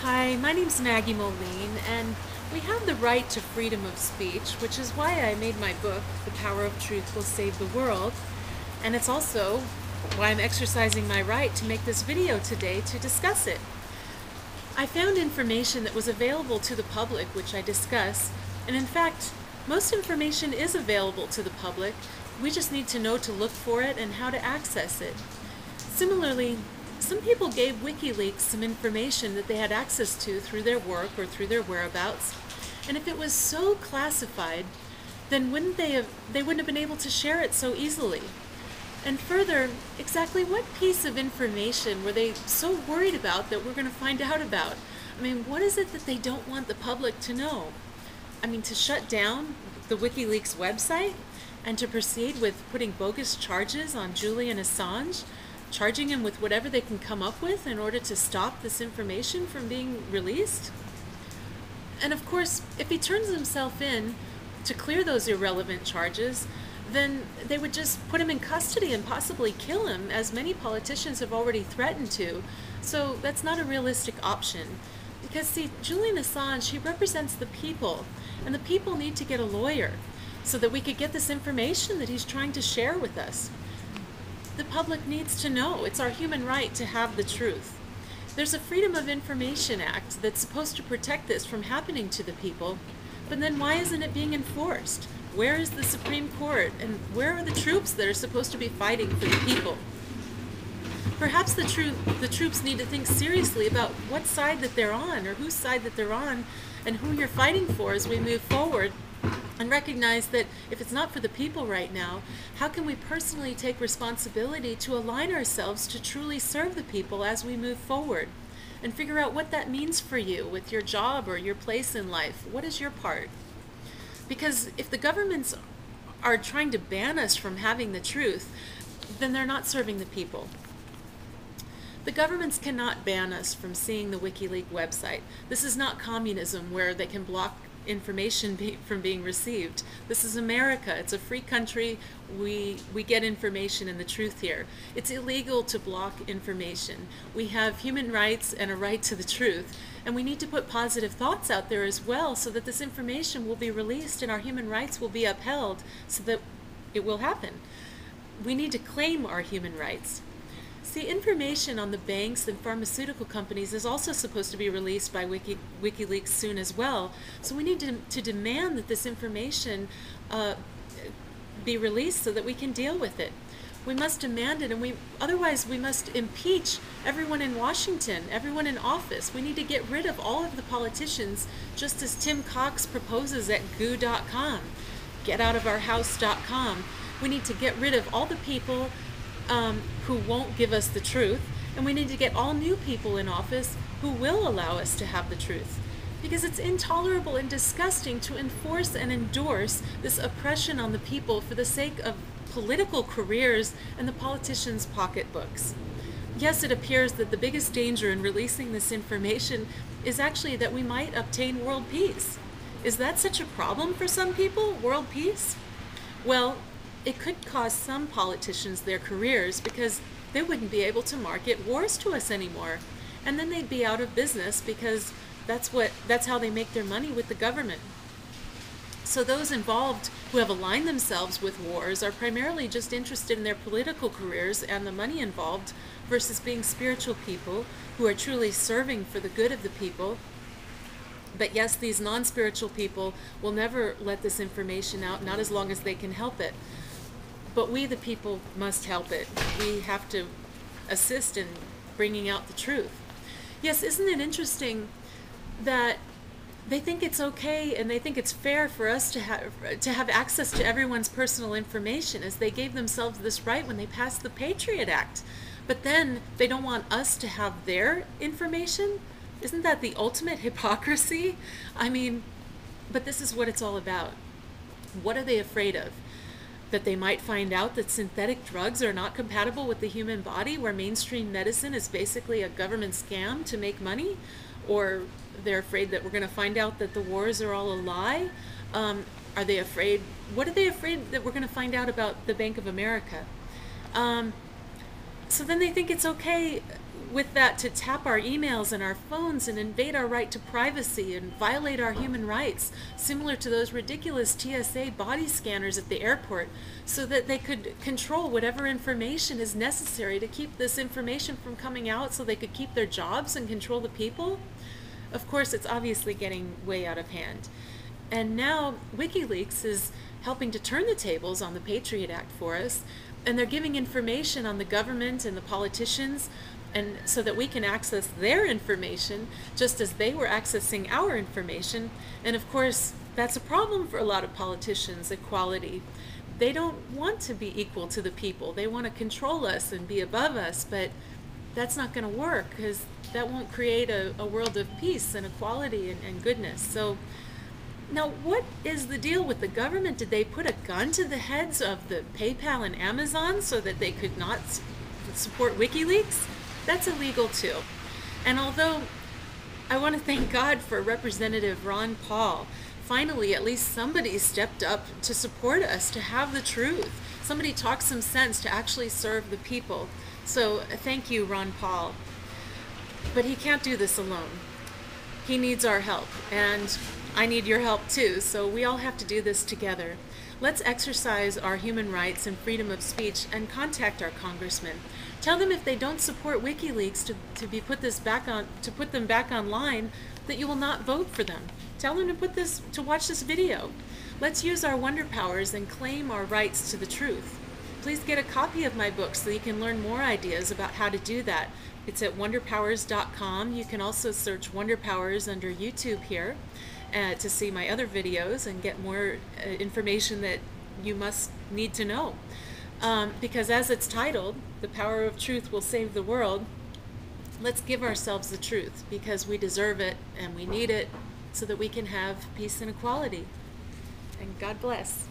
Hi, my name's Maggie Moline, and we have the right to freedom of speech, which is why I made my book, The Power of Truth Will Save the World. And it's also why I'm exercising my right to make this video today to discuss it. I found information that was available to the public, which I discuss, and in fact, most information is available to the public. We just need to know to look for it and how to access it. Similarly, some people gave Wikileaks some information that they had access to through their work or through their whereabouts, and if it was so classified, then they wouldn't have been able to share it so easily. And further, exactly what piece of information were they so worried about that we're going to find out about? I mean, what is it that they don't want the public to know? I mean, to shut down the WikiLeaks website and to proceed with putting bogus charges on Julian Assange, charging him with whatever they can come up with in order to stop this information from being released? And of course, if he turns himself in to clear those irrelevant charges, then they would just put him in custody and possibly kill him, as many politicians have already threatened to. So that's not a realistic option. Because see, Julian Assange, he represents the people, and the people need to get a lawyer so that we could get this information that he's trying to share with us. The public needs to know. It's our human right to have the truth. There's a Freedom of Information Act that's supposed to protect this from happening to the people, but then why isn't it being enforced? Where is the Supreme Court, and where are the troops that are supposed to be fighting for the people? Perhaps the troops need to think seriously about what side that they're on, or whose side that they're on, and who you're fighting for as we move forward, and recognize that if it's not for the people right now, how can we personally take responsibility to align ourselves to truly serve the people as we move forward, and figure out what that means for you with your job or your place in life. What is your part? Because if the governments are trying to ban us from having the truth, then they're not serving the people. The governments cannot ban us from seeing the WikiLeaks website. This is not communism where they can block information from being received. This is America. It's a free country. We get information and the truth here. It's illegal to block information. We have human rights and a right to the truth, and we need to put positive thoughts out there as well so that this information will be released and our human rights will be upheld so that it will happen. We need to claim our human rights. See, information on the banks and pharmaceutical companies is also supposed to be released by WikiLeaks soon as well. So we need to demand that this information be released so that we can deal with it. We must demand it, and otherwise we must impeach everyone in Washington, everyone in office. We need to get rid of all of the politicians, just as Tim Cox proposes at goo.com, getoutofourhouse.com. We need to get rid of all the people who won't give us the truth, and we need to get all new people in office who will allow us to have the truth. Because it's intolerable and disgusting to enforce and endorse this oppression on the people for the sake of political careers and the politicians' pocketbooks. Yes, it appears that the biggest danger in releasing this information is actually that we might obtain world peace. Is that such a problem for some people, world peace? Well, it could cost some politicians their careers because they wouldn't be able to market wars to us anymore. And then they'd be out of business because that's how they make their money with the government. So those involved who have aligned themselves with wars are primarily just interested in their political careers and the money involved versus being spiritual people who are truly serving for the good of the people. But yes, these non-spiritual people will never let this information out, not as long as they can help it. But we, the people, must help it. We have to assist in bringing out the truth. Yes, isn't it interesting that they think it's okay and they think it's fair for us to have access to everyone's personal information, as they gave themselves this right when they passed the Patriot Act. But then they don't want us to have their information? Isn't that the ultimate hypocrisy? I mean, but this is what it's all about. What are they afraid of? That they might find out that synthetic drugs are not compatible with the human body, where mainstream medicine is basically a government scam to make money? Or they're afraid that we're going to find out that the wars are all a lie? Are they afraid? What are they afraid that we're going to find out about the Bank of America? So then they think it's okay with that to tap our emails and our phones and invade our right to privacy and violate our human rights, similar to those ridiculous TSA body scanners at the airport, so that they could control whatever information is necessary to keep this information from coming out so they could keep their jobs and control the people. Of course, it's obviously getting way out of hand. And now Wikileaks is helping to turn the tables on the Patriot Act for us, and they're giving information on the government and the politicians, and so that we can access their information just as they were accessing our information. And of course, that's a problem for a lot of politicians, equality. They don't want to be equal to the people. They want to control us and be above us, but that's not going to work, because that won't create a world of peace and equality and goodness. So now, what is the deal with the government? Did they put a gun to the heads of the PayPal and Amazon so that they could not support WikiLeaks? That's illegal too. And although I want to thank God for Representative Ron Paul, finally at least somebody stepped up to support us, to have the truth. Somebody talked some sense to actually serve the people. So thank you, Ron Paul. But he can't do this alone. He needs our help, and I need your help too, so we all have to do this together. Let's exercise our human rights and freedom of speech and contact our congressmen. Tell them if they don't support WikiLeaks to put them back online, that you will not vote for them. Tell them to watch this video. Let's use our wonder powers and claim our rights to the truth. Please get a copy of my book so you can learn more ideas about how to do that. It's at wonderpowers.com. You can also search Wonder Powers under YouTube here to see my other videos and get more information that you must need to know. Because as it's titled, The Power of Truth Will Save the World, let's give ourselves the truth, because we deserve it and we need it so that we can have peace and equality. And God bless.